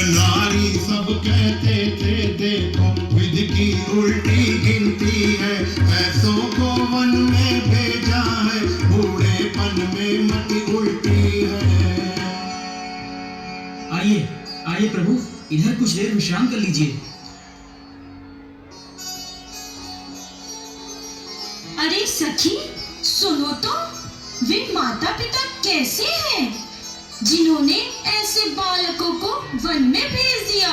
नारी सब कहते थे देखो विधि की उल्टी गिनती है, ऐसों को वन में भेजा है, बूढ़ेपन में मति उल्टी है। आइए आइए प्रभु, इधर कुछ देर विश्राम कर लीजिए। अरे सखी सुनो तो, वे माता पिता कैसे हैं जिन्होंने ऐसे बालकों को वन में भेज दिया?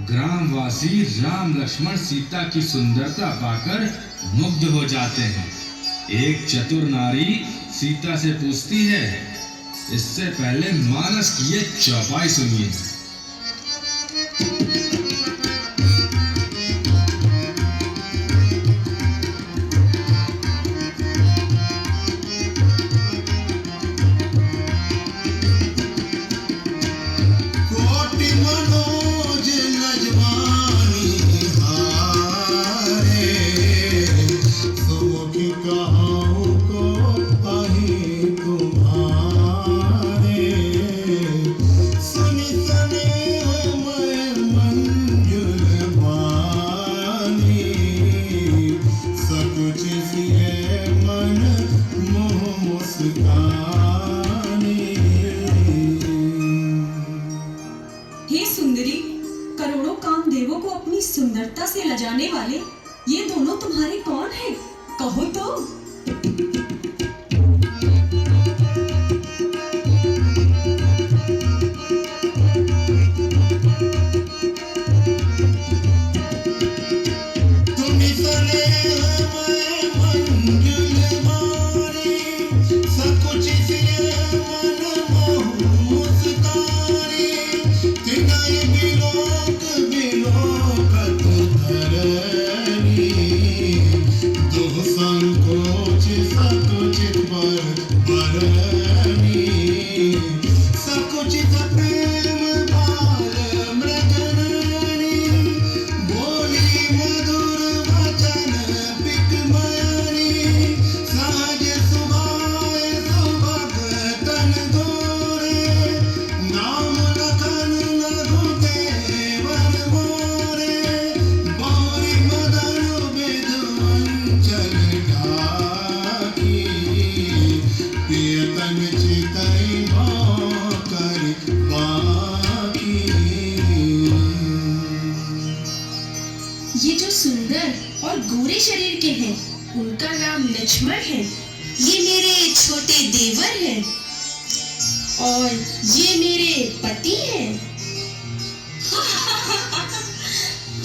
ग्रामवासी राम लक्ष्मण सीता की सुंदरता पाकर मुग्ध हो जाते हैं। एक चतुर नारी सीता से पूछती है, इससे पहले मानस की ये चौपाई सुनिए। सुंदरता से लजाने वाले ये दोनों तुम्हारे कौन हैं? कहो तो। ये जो सुंदर और गोरे शरीर के हैं, उनका नाम लक्ष्मण है। ये मेरे छोटे देवर हैं और ये मेरे पति हैं।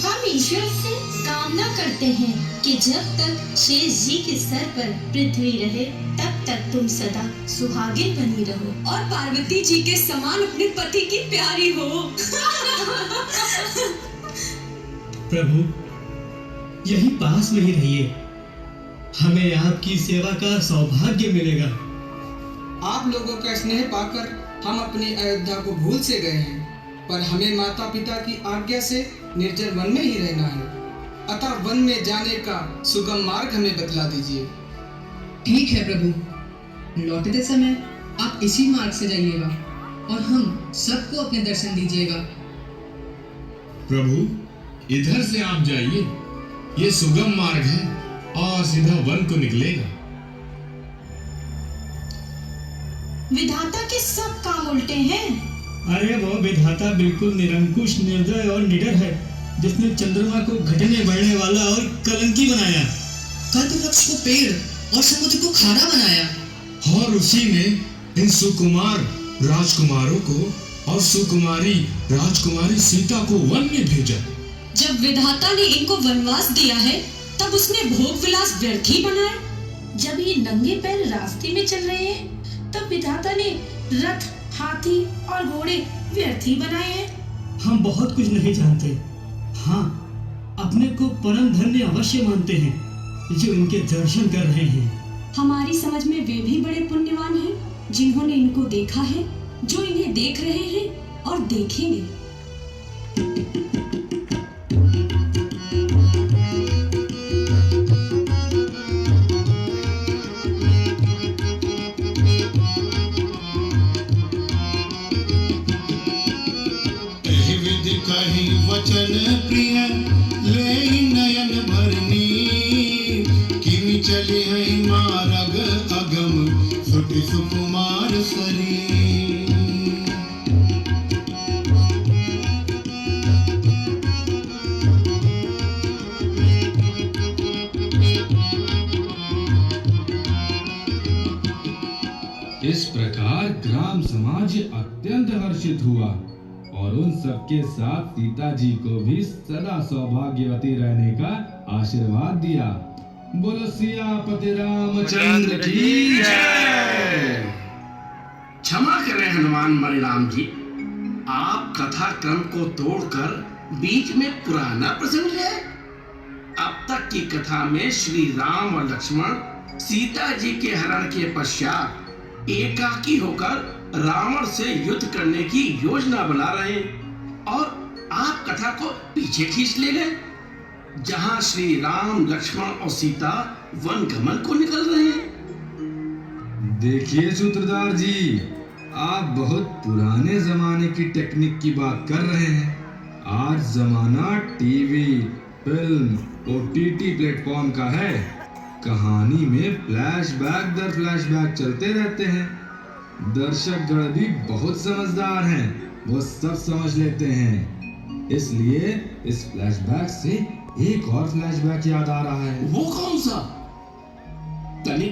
हम ईश्वर से कामना करते हैं कि जब तक शेष जी के सर पर पृथ्वी रहे तब तक तुम सदा सुहागिन बनी रहो और पार्वती जी के समान अपने पति की प्यारी हो। प्रभु यही पास में ही रहिए, हमें आपकी सेवा का सौभाग्य मिलेगा। आप लोगों का स्नेह पाकर हम अपनी अयोध्या को भूल से गए हैं, पर हमें माता पिता की आज्ञा से निर्जन वन में ही रहना है। अतः वन में जाने का सुगम मार्ग हमें बतला दीजिए। ठीक है प्रभु, लौटते समय आप इसी मार्ग से जाइएगा और हम सबको अपने दर्शन दीजिएगा। प्रभु इधर से आप जाइए, ये सुगम मार्ग है और सीधा वन को निकलेगा। विधाता के सब काम उल्टे हैं। अरे वो विधाता बिल्कुल निरंकुश, निर्दय और निडर है, जिसने चंद्रमा को घटने बढ़ने वाला और कलंकी बनाया, कल्पवृक्ष को पेड़ और समुद्र को खारा बनाया, और उसी ने इन सुकुमार राजकुमारों को और सुकुमारी राजकुमारी सीता को वन में भेजा। जब विधाता ने इनको वनवास दिया है तब उसने भोग विलास व्यर्थ ही बनाया। जब ये नंगे पैर रास्ते में चल रहे हैं तब विधाता ने रथ, हाथी और घोड़े व्यर्थ ही बनाए हैं। हम बहुत कुछ नहीं जानते, हाँ अपने को परम धन्य अवश्य मानते हैं जो इनके दर्शन कर रहे हैं। हमारी समझ में वे भी बड़े पुण्यवान हैं जिन्होंने इनको देखा है, जो इन्हें देख रहे हैं और देखेंगे। कही वचन प्रिय ले नयन भरनी किमि चली है मार्ग अगम सुटि सुकुमार सरी। इस प्रकार ग्राम समाज अत्यंत हर्षित हुआ और उन सबके साथ सीता जी को भी सदा सौभाग्यवती रहने का आशीर्वाद दिया। बोलो सियापति रामचंद्र की जय। क्षमा करें हनुमान मणिराम जी, आप कथा क्रम को तोड़कर बीच में पुराना प्रसंग ले आए। अब तक की कथा में श्री राम और लक्ष्मण सीता जी के हरण के पश्चात एकाकी होकर रावण से युद्ध करने की योजना बना रहे हैं और आप कथा को पीछे खींच ले गए, जहां श्री राम लक्ष्मण और सीता वन गमन को निकल रहे हैं। देखिए सूत्रधार जी, आप बहुत पुराने जमाने की टेक्निक की बात कर रहे हैं। आज जमाना टीवी, फिल्म, ओटीटी प्लेटफॉर्म का है। कहानी में फ्लैशबैक दर फ्लैशबैक चलते रहते हैं। दर्शकगण भी बहुत समझदार हैं, वो सब समझ लेते हैं। इसलिए इस फ्लैशबैक से एक और फ्लैशबैक याद आ रहा है। वो कौन सा? तनिक